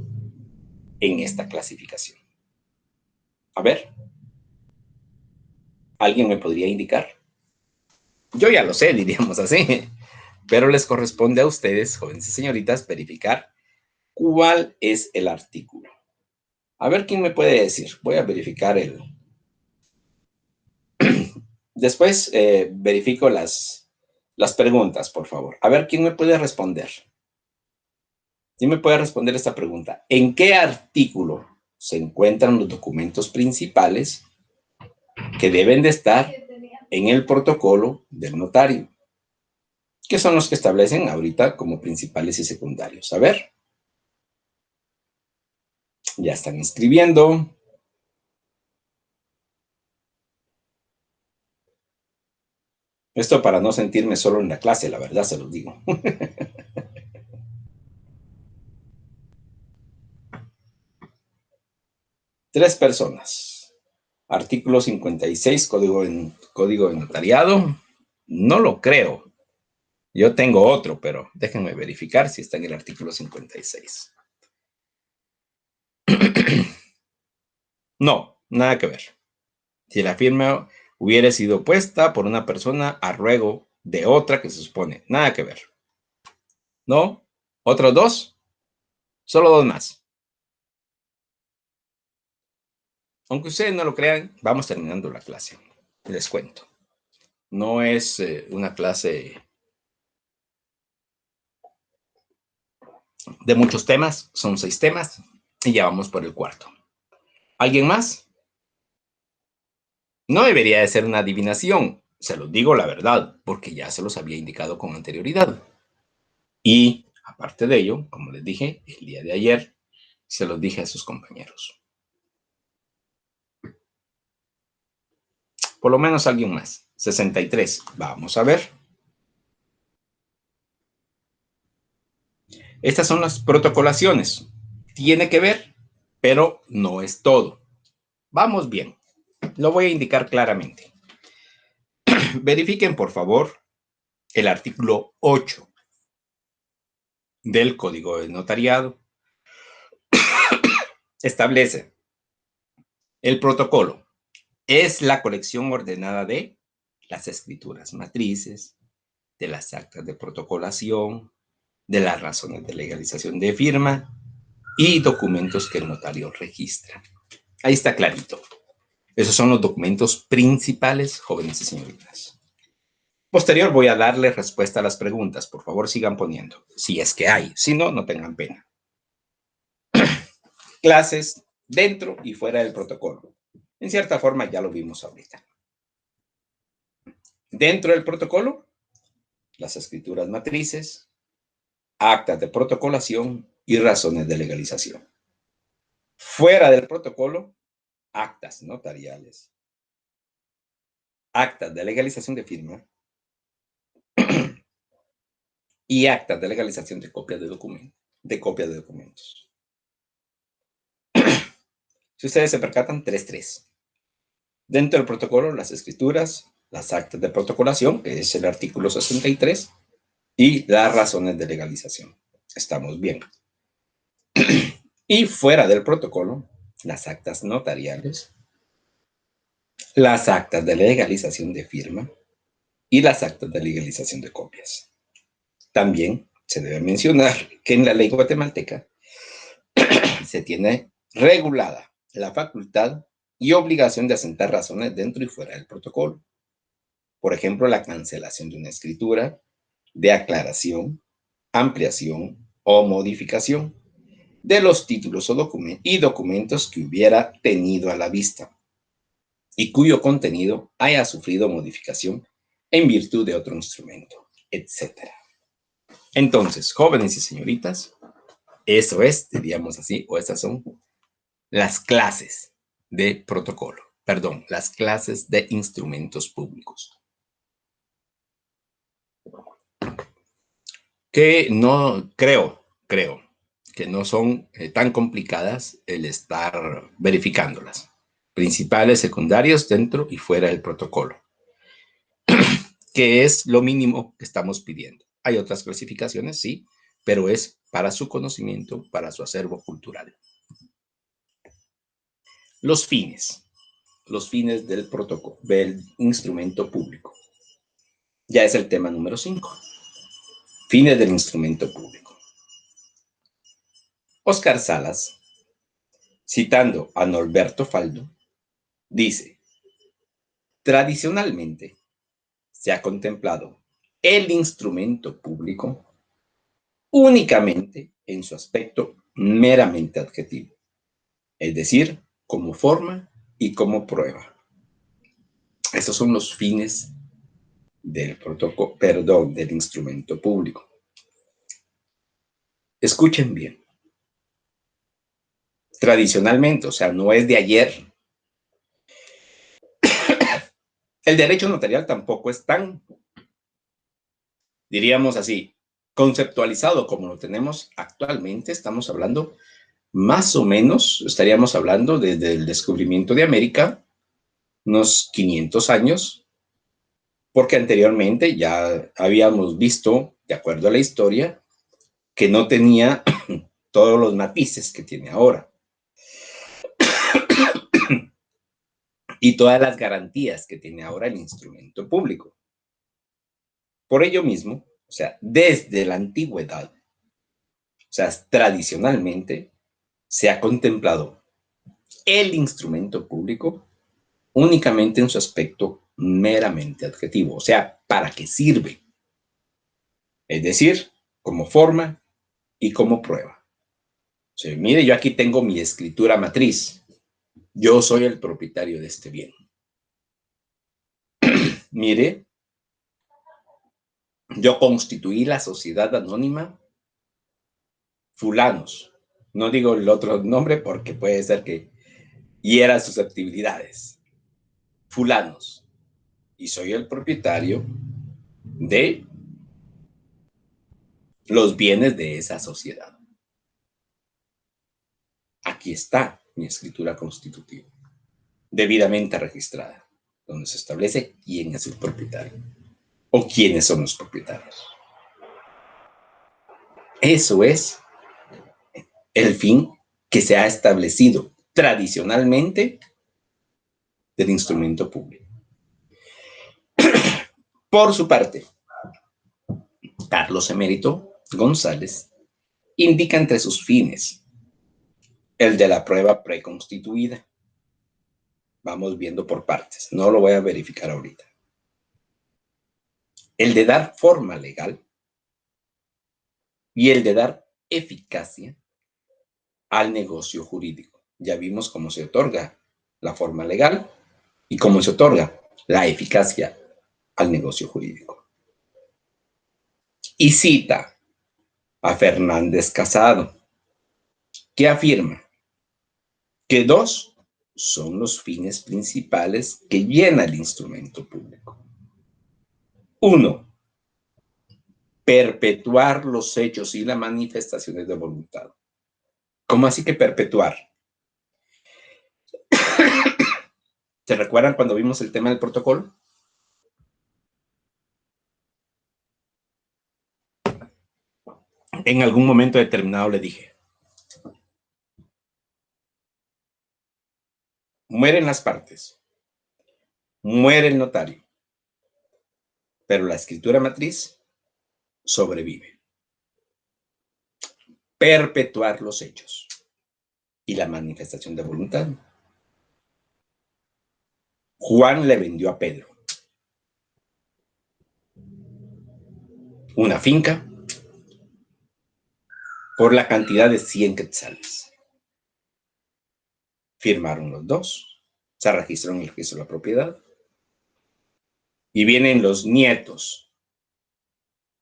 en esta clasificación. A ver, ¿alguien me podría indicar? Yo ya lo sé, diríamos así, pero les corresponde a ustedes, jóvenes y señoritas, verificar cuál es el artículo. A ver, ¿quién me puede decir? Voy a verificar el... Después verifico las preguntas, por favor. A ver, ¿quién me puede responder? ¿Quién me puede responder esta pregunta? ¿En qué artículo se encuentran los documentos principales que deben de estar en el protocolo del notario? Que son los que establecen ahorita como principales y secundarios. A ver. Ya están escribiendo. Esto para no sentirme solo en la clase, la verdad se los digo. Tres personas. Artículo 56, código de notariado. No lo creo. Yo tengo otro, pero déjenme verificar si está en el artículo 56. No, nada que ver. Si la firma hubiera sido puesta por una persona a ruego de otra que se supone, nada que ver. ¿No? ¿Otros dos? Solo dos más. Aunque ustedes no lo crean, vamos terminando la clase. Les cuento. No es una clase de muchos temas, son 6 temas y ya vamos por el cuarto. ¿Alguien más? No debería de ser una adivinación, se los digo la verdad, porque ya se los había indicado con anterioridad. Y aparte de ello, como les dije, el día de ayer se los dije a sus compañeros. Por lo menos alguien más. 63. Vamos a ver. Estas son las protocolaciones. Tiene que ver, pero no es todo. Vamos bien. Lo voy a indicar claramente. Verifiquen, por favor, el artículo 8 del Código de Notariado. Establece el protocolo. Es la colección ordenada de las escrituras matrices, de las actas de protocolación, de las razones de legalización de firma y documentos que el notario registra. Ahí está clarito. Esos son los documentos principales, jóvenes y señoritas. Posterior voy a darle respuesta a las preguntas. Por favor, sigan poniendo. Si es que hay. Si no, no tengan pena. Clases dentro y fuera del protocolo. En cierta forma ya lo vimos ahorita. Dentro del protocolo, las escrituras matrices, actas de protocolación y razones de legalización. Fuera del protocolo, actas notariales, actas de legalización de firma y actas de legalización de copias de documentos. Si ustedes se percatan, 3.3. Dentro del protocolo, las escrituras, las actas de protocolación, que es el artículo 63, y las razones de legalización. Estamos bien. Y fuera del protocolo, las actas notariales, las actas de legalización de firma y las actas de legalización de copias. También se debe mencionar que en la ley guatemalteca se tiene regulada la facultad y obligación de asentar razones dentro y fuera del protocolo. Por ejemplo, la cancelación de una escritura, de aclaración, ampliación o modificación de los títulos o documentos que hubiera tenido a la vista y cuyo contenido haya sufrido modificación en virtud de otro instrumento, etc. Entonces, jóvenes y señoritas, eso es, diríamos así, o estas son las clases de protocolo, perdón, las clases de instrumentos públicos. que no creo que no son tan complicadas el estar verificándolas. Principales, secundarios, dentro y fuera del protocolo, que es lo mínimo que estamos pidiendo. Hay otras clasificaciones, sí, pero es para su conocimiento, para su acervo cultural. Los fines del protocolo, del instrumento público. Ya es el tema número 5. Fines del instrumento público. Oscar Salas, citando a Norberto Faldo, dice: tradicionalmente se ha contemplado el instrumento público únicamente en su aspecto meramente adjetivo, es decir, como forma y como prueba. Esos son los fines del protocolo, del instrumento público. Escuchen bien. Tradicionalmente, o sea, no es de ayer. El derecho notarial tampoco es tan, diríamos así, conceptualizado como lo tenemos actualmente. Estamos hablando más o menos, estaríamos hablando desde el descubrimiento de América, unos 500 años, porque anteriormente ya habíamos visto, de acuerdo a la historia, que no tenía todos los matices que tiene ahora y todas las garantías que tiene ahora el instrumento público. Por ello mismo, o sea, desde la antigüedad, o sea, tradicionalmente, se ha contemplado el instrumento público únicamente en su aspecto meramente adjetivo, o sea, ¿para qué sirve? Es decir, como forma y como prueba. O sea, mire, yo aquí tengo mi escritura matriz. Yo soy el propietario de este bien. Mire, yo constituí la sociedad anónima fulanos. No digo el otro nombre porque puede ser que hiera susceptibilidades. Fulanos. Y soy el propietario de los bienes de esa sociedad. Aquí está mi escritura constitutiva, debidamente registrada, donde se establece quién es el propietario o quiénes son los propietarios. Eso es el fin que se ha establecido tradicionalmente del instrumento público. Por su parte, Carlos Emérito González indica entre sus fines el de la prueba preconstituida. Vamos viendo por partes, no lo voy a verificar ahorita. El de dar forma legal y el de dar eficacia al negocio jurídico. Ya vimos cómo se otorga la forma legal y cómo se otorga la eficacia al negocio jurídico. Y cita a Fernández Casado, que afirma que dos son los fines principales que llena el instrumento público. Uno, perpetuar los hechos y las manifestaciones de voluntad. ¿Cómo así que perpetuar? ¿Se recuerdan cuando vimos el tema del protocolo? En algún momento determinado le dije, mueren las partes, muere el notario, pero la escritura matriz sobrevive. Perpetuar los hechos y la manifestación de voluntad. Juan le vendió a Pedro una finca por la cantidad de 100 quetzales. Firmaron los dos, se registró en el registro de la propiedad y vienen los nietos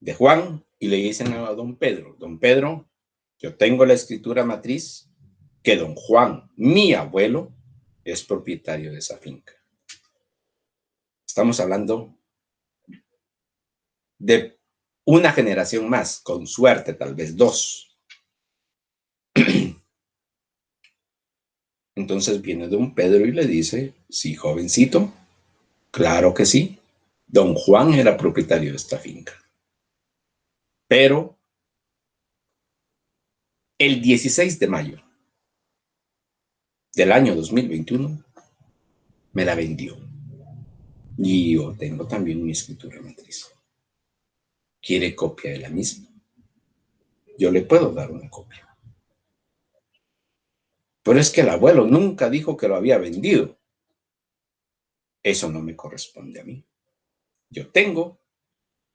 de Juan y le dicen a don Pedro, yo tengo la escritura matriz que don Juan, mi abuelo, es propietario de esa finca. Estamos hablando de una generación más, con suerte, tal vez 2. Entonces viene don Pedro y le dice, sí, jovencito, claro que sí. Don Juan era propietario de esta finca. Pero el 16 de mayo del año 2021 me la vendió. Y yo tengo también mi escritura matriz. ¿Quiere copia de la misma? Yo le puedo dar una copia. Pero es que el abuelo nunca dijo que lo había vendido. Eso no me corresponde a mí. Yo tengo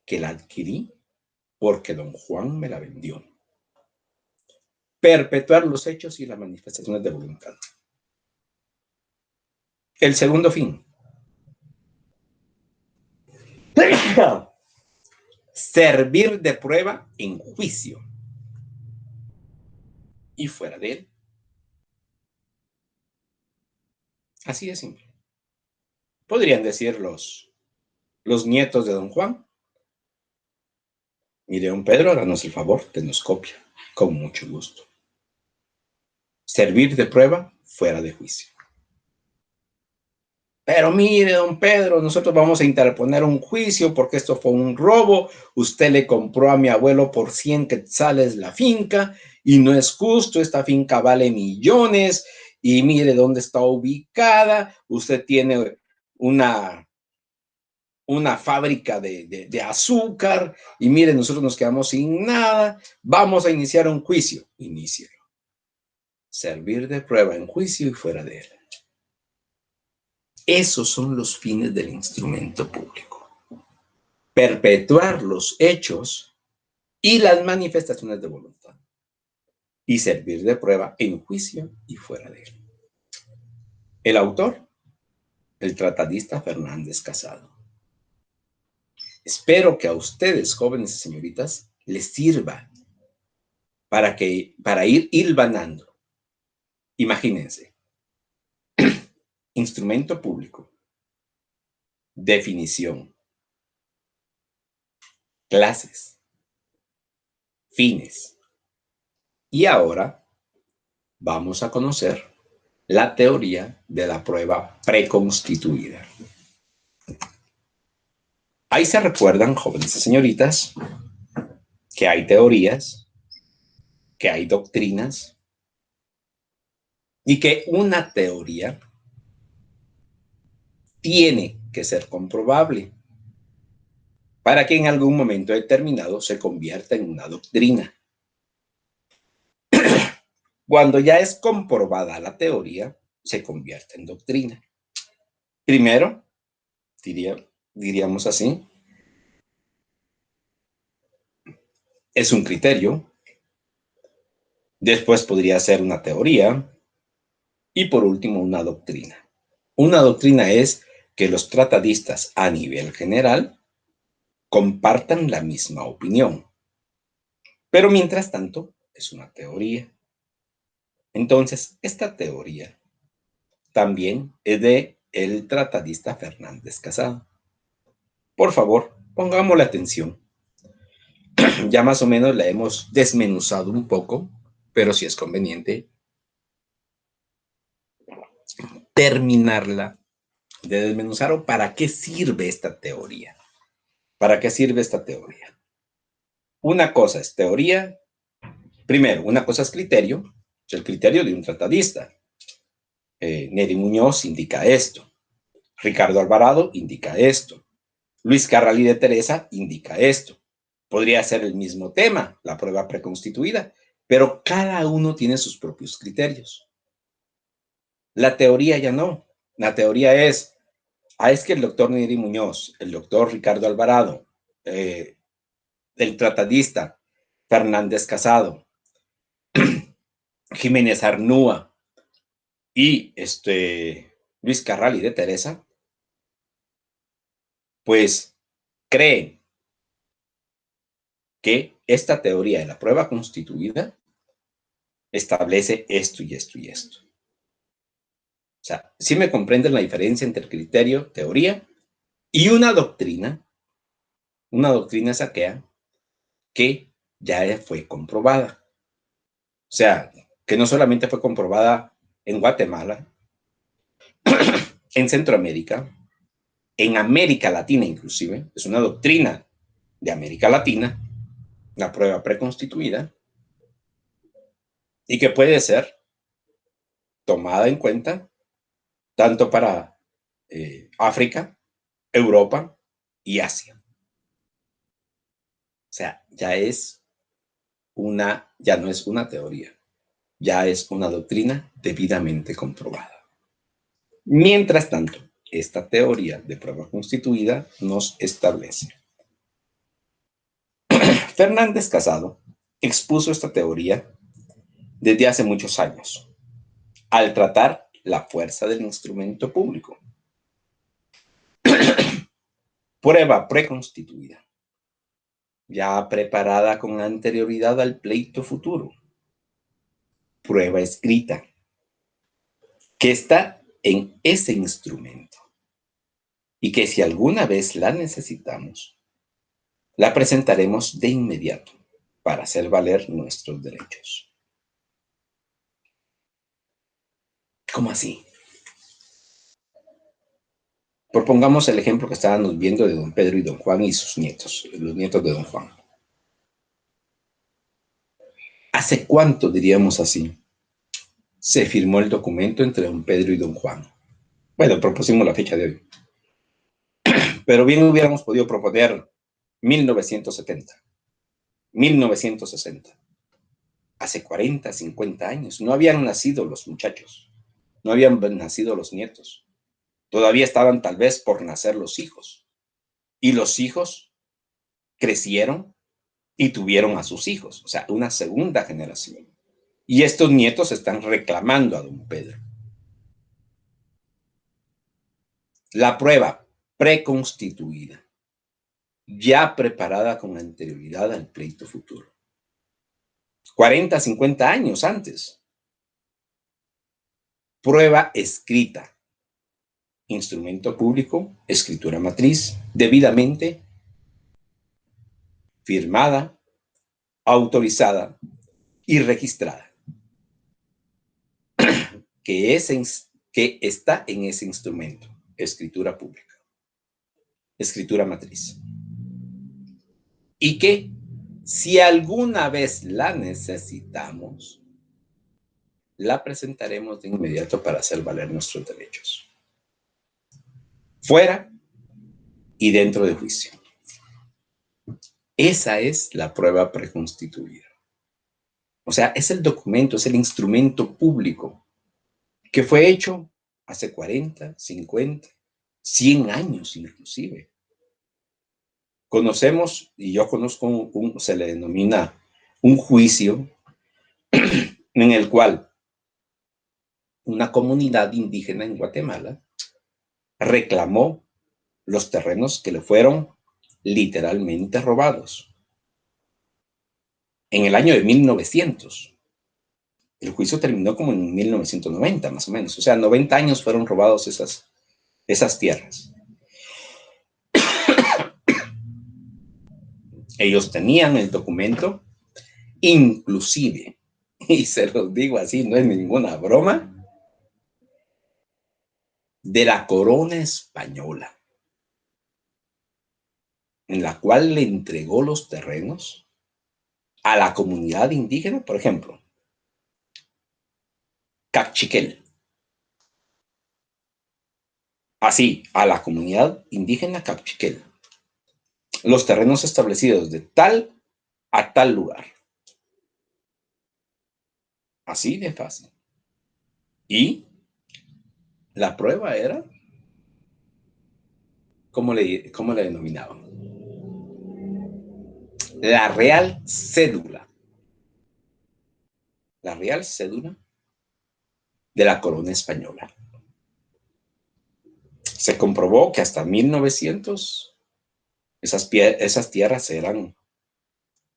que la adquirí porque don Juan me la vendió. Perpetuar los hechos y las manifestaciones de voluntad. El segundo fin. Servir de prueba en juicio y fuera de él. Así de simple. Podrían decir los nietos de don Juan, mire, don Pedro, háganos el favor, denos copia, con mucho gusto. Servir de prueba fuera de juicio. Pero mire, don Pedro, nosotros vamos a interponer un juicio porque esto fue un robo. Usted le compró a mi abuelo por 100 quetzales la finca y no es justo. Esta finca vale millones y mire dónde está ubicada. Usted tiene una fábrica de azúcar y mire, nosotros nos quedamos sin nada. Vamos a iniciar un juicio. Inícielo. Servir de prueba en juicio y fuera de él. Esos son los fines del instrumento público. Perpetuar los hechos y las manifestaciones de voluntad. Y servir de prueba en juicio y fuera de él. El autor, el tratadista Fernández Casado. Espero que a ustedes, jóvenes y señoritas, les sirva para ir hilvanando. Imagínense. Instrumento público. Definición. Clases. Fines. Y ahora vamos a conocer la teoría de la prueba preconstituida. Ahí se recuerdan, jóvenes y señoritas, que hay teorías, que hay doctrinas y que una teoría tiene que ser comprobable para que en algún momento determinado se convierta en una doctrina. Cuando ya es comprobada la teoría, se convierte en doctrina. Primero, diríamos así, es un criterio, después podría ser una teoría y por último una doctrina. Una doctrina es que los tratadistas a nivel general compartan la misma opinión, pero mientras tanto es una teoría. Entonces, esta teoría también es de el tratadista Fernández Casado. Por favor, pongámosle atención. Ya más o menos la hemos desmenuzado un poco, pero si es conveniente terminarla de desmenuzar o para qué sirve esta teoría. ¿Para qué sirve esta teoría? Una cosa es teoría. Primero, una cosa es criterio. Es el criterio de un tratadista. Neri Muñoz indica esto. Ricardo Alvarado indica esto. Luis Carralí de Teresa indica esto. Podría ser el mismo tema, la prueba preconstituida, pero cada uno tiene sus propios criterios. La teoría ya no. La teoría es que el doctor Neri Muñoz, el doctor Ricardo Alvarado, el tratadista Fernández Casado, Jiménez Arnúa y Luis Carralí de Teresa, pues creen que esta teoría de la prueba constituida establece esto y esto y esto. O sea, ¿sí me comprenden la diferencia entre criterio, teoría y una doctrina? Una doctrina es aquella que ya fue comprobada. O sea, que no solamente fue comprobada en Guatemala, en Centroamérica, en América Latina inclusive, es una doctrina de América Latina, la prueba preconstituida, y que puede ser tomada en cuenta tanto para África, Europa y Asia. O sea, ya no es una teoría, ya es una doctrina debidamente comprobada. Mientras tanto, esta teoría de prueba constituida nos establece. Fernández Casado expuso esta teoría desde hace muchos años, al tratar la fuerza del instrumento público. Prueba preconstituida, ya preparada con anterioridad al pleito futuro. Prueba escrita, que está en ese instrumento y que si alguna vez la necesitamos, la presentaremos de inmediato para hacer valer nuestros derechos. ¿Cómo así? Propongamos el ejemplo que estábamos viendo de don Pedro y don Juan y sus nietos, los nietos de don Juan. ¿Hace cuánto, diríamos así, se firmó el documento entre don Pedro y don Juan? Bueno, propusimos la fecha de hoy. Pero bien hubiéramos podido proponer 1970, 1960. Hace 40, 50 años. No habían nacido los muchachos, no habían nacido los nietos. Todavía estaban tal vez por nacer los hijos. Y los hijos crecieron y tuvieron a sus hijos, o sea, una segunda generación. Y estos nietos están reclamando a don Pedro. La prueba preconstituida, ya preparada con anterioridad al pleito futuro. 40, 50 años antes. Prueba escrita. Instrumento público, escritura matriz, debidamente firmada, autorizada y registrada. Que está en ese instrumento, escritura pública, escritura matriz. Y que si alguna vez la necesitamos, la presentaremos de inmediato para hacer valer nuestros derechos. Fuera y dentro de juicio. Esa es la prueba preconstituida. O sea, es el documento, es el instrumento público que fue hecho hace 40, 50, 100 años inclusive. Conocemos, y yo conozco, se le denomina un juicio en el cual una comunidad indígena en Guatemala reclamó los terrenos que le fueron literalmente robados. En el año de 1900. El juicio terminó como en 1990, más o menos. O sea, 90 años fueron robados esas tierras. Ellos tenían el documento, inclusive, y se los digo así, no es ninguna broma, de la corona española, en la cual le entregó los terrenos a la comunidad indígena, por ejemplo, Capchiquel. Así, a la comunidad indígena Capchiquel. Los terrenos establecidos de tal a tal lugar. Así de fácil. Y la prueba era, ¿cómo le denominaban? La real cédula. La real cédula de la corona española. Se comprobó que hasta 1900 esas tierras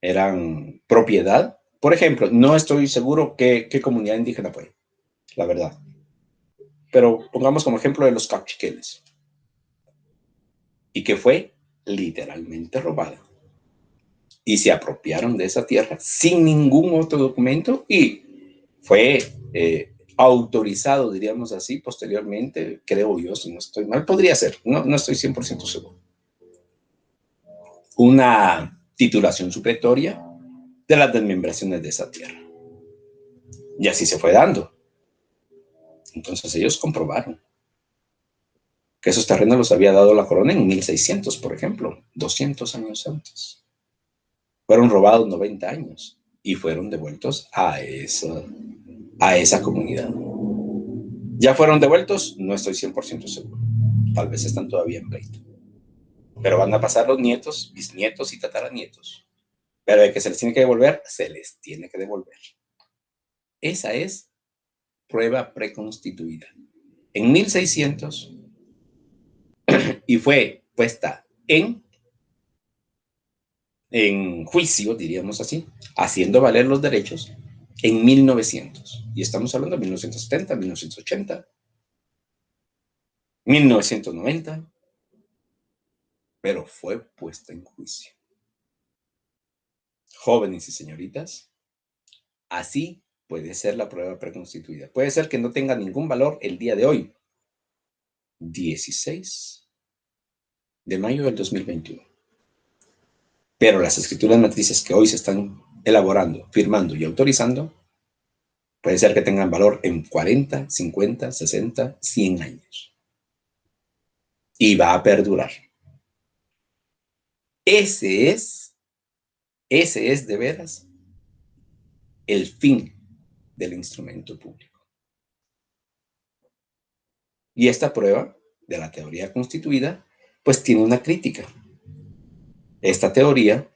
eran propiedad. Por ejemplo, no estoy seguro qué comunidad indígena fue, la verdad. Pero pongamos como ejemplo de los capchiqueles. Y que fue literalmente robada. y se apropiaron de esa tierra sin ningún otro documento y fue autorizado, diríamos así, posteriormente, creo yo, si no estoy mal, podría ser, no estoy 100% seguro, una titulación supletoria de las desmembraciones de esa tierra. Y así se fue dando. Entonces ellos comprobaron que esos terrenos los había dado la corona en 1600, por ejemplo, 200 años antes. Fueron robados 90 años y fueron devueltos a esa comunidad. ¿Ya fueron devueltos? No estoy 100% seguro. Tal vez están todavía en pleito. Pero van a pasar los nietos, bisnietos y tataranietos. Pero de que se les tiene que devolver, se les tiene que devolver. Esa es prueba preconstituida. En 1600 y fue puesta en juicio, diríamos así, haciendo valer los derechos en 1900. Y estamos hablando de 1970, 1980, 1990, pero fue puesta en juicio. Jóvenes y señoritas, así puede ser la prueba preconstituida. Puede ser que no tenga ningún valor el día de hoy, 16 de mayo del 2021. Pero las escrituras matrices que hoy se están elaborando, firmando y autorizando, puede ser que tengan valor en 40, 50, 60, 100 años. Y va a perdurar. Ese es de veras el fin del instrumento público. Y esta prueba de la teoría constituida, pues tiene una crítica. Esta teoría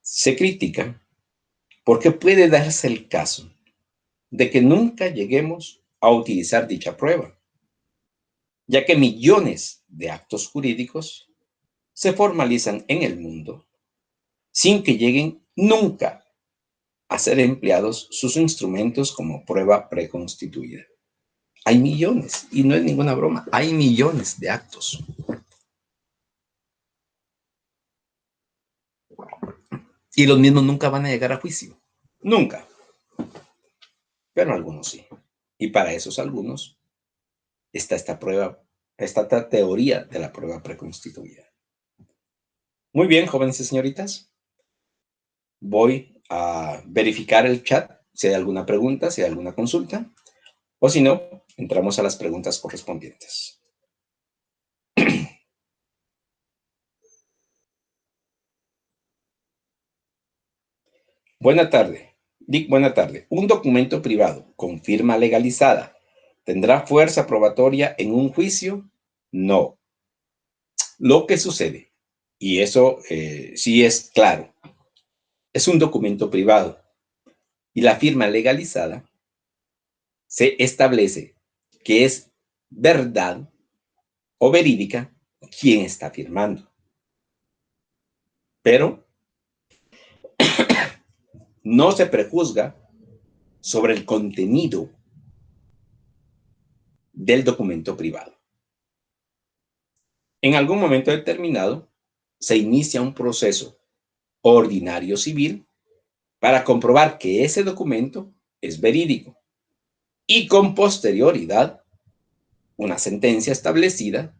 se critica porque puede darse el caso de que nunca lleguemos a utilizar dicha prueba, ya que millones de actos jurídicos se formalizan en el mundo sin que lleguen nunca a ser empleados sus instrumentos como prueba preconstituida. Hay millones, y no es ninguna broma, hay millones de actos. Y los mismos nunca van a llegar a juicio. Nunca. Pero algunos sí. Y para esos algunos está esta prueba, esta teoría de la prueba preconstituida. Muy bien, jóvenes y señoritas. Voy a verificar el chat si hay alguna pregunta, si hay alguna consulta. O si no, entramos a las preguntas correspondientes. Buena tarde. Dick, buena tarde. Un documento privado con firma legalizada, ¿tendrá fuerza probatoria en un juicio? No. Lo que sucede, y eso sí es claro, es un documento privado y la firma legalizada se establece que es verdad o verídica quien está firmando. Pero no se prejuzga sobre el contenido del documento privado. En algún momento determinado, se inicia un proceso ordinario civil para comprobar que ese documento es verídico y con posterioridad una sentencia establecida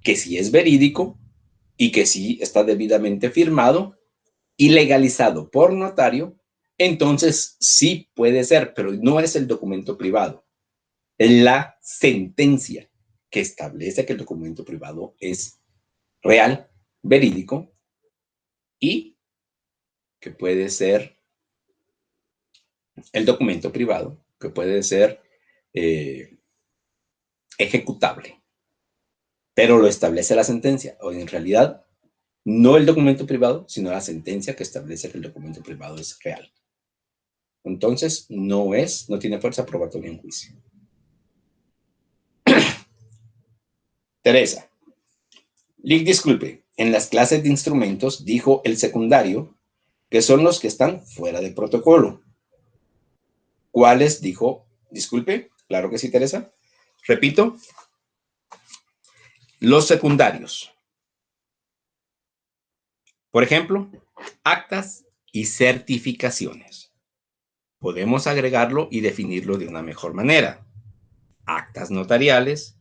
que sí es verídico y que sí está debidamente firmado y legalizado por notario, entonces sí puede ser, pero no es el documento privado, es la sentencia que establece que el documento privado es real, verídico y que puede ser el documento privado, que puede ser ejecutable, pero lo establece la sentencia, o en realidad no el documento privado, sino la sentencia que establece que el documento privado es real. Entonces, no tiene fuerza probatoria en juicio. Teresa, Lick, disculpe, en las clases de instrumentos dijo el secundario que son los que están fuera de protocolo. ¿Cuáles dijo? Disculpe, claro que sí, Teresa. Repito, los secundarios. Por ejemplo, actas y certificaciones. Podemos agregarlo y definirlo de una mejor manera. Actas notariales,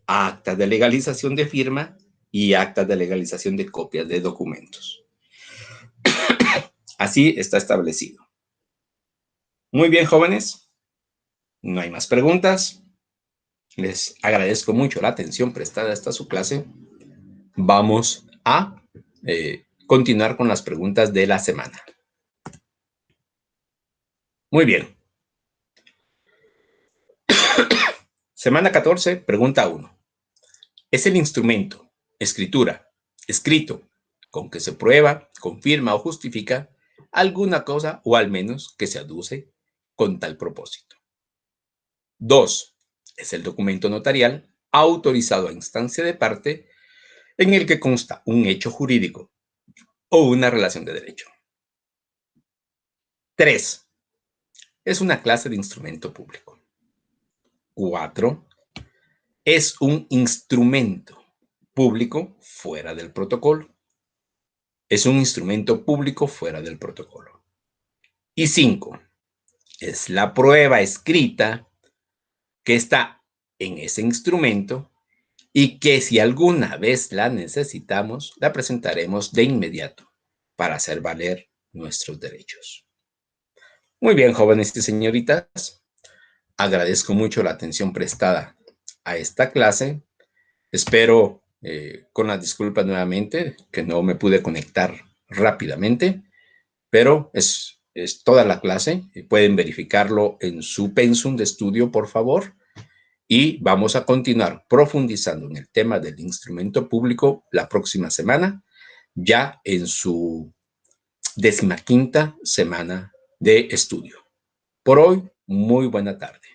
actas de legalización de firma y actas de legalización de copias de documentos. Así está establecido. Muy bien, jóvenes. No hay más preguntas. Les agradezco mucho la atención prestada hasta su clase. Vamos a continuar con las preguntas de la semana. Muy bien. Semana 14, pregunta 1. Es el instrumento, escritura, escrito, con que se prueba, confirma o justifica alguna cosa o al menos que se aduce con tal propósito. 2. Es el documento notarial autorizado a instancia de parte en el que consta un hecho jurídico o una relación de derecho. 3. Es una clase de instrumento público. 4. Es un instrumento público fuera del protocolo. Es un instrumento público fuera del protocolo. Y 5. Es la prueba escrita que está en ese instrumento y que si alguna vez la necesitamos, la presentaremos de inmediato para hacer valer nuestros derechos. Muy bien, jóvenes y señoritas, agradezco mucho la atención prestada a esta clase. Espero, con las disculpas nuevamente, que no me pude conectar rápidamente, pero es toda la clase. Pueden verificarlo en su pensum de estudio, por favor. Y vamos a continuar profundizando en el tema del instrumento público la próxima semana, ya en su 15ª semana de estudio. Por hoy, muy buena tarde.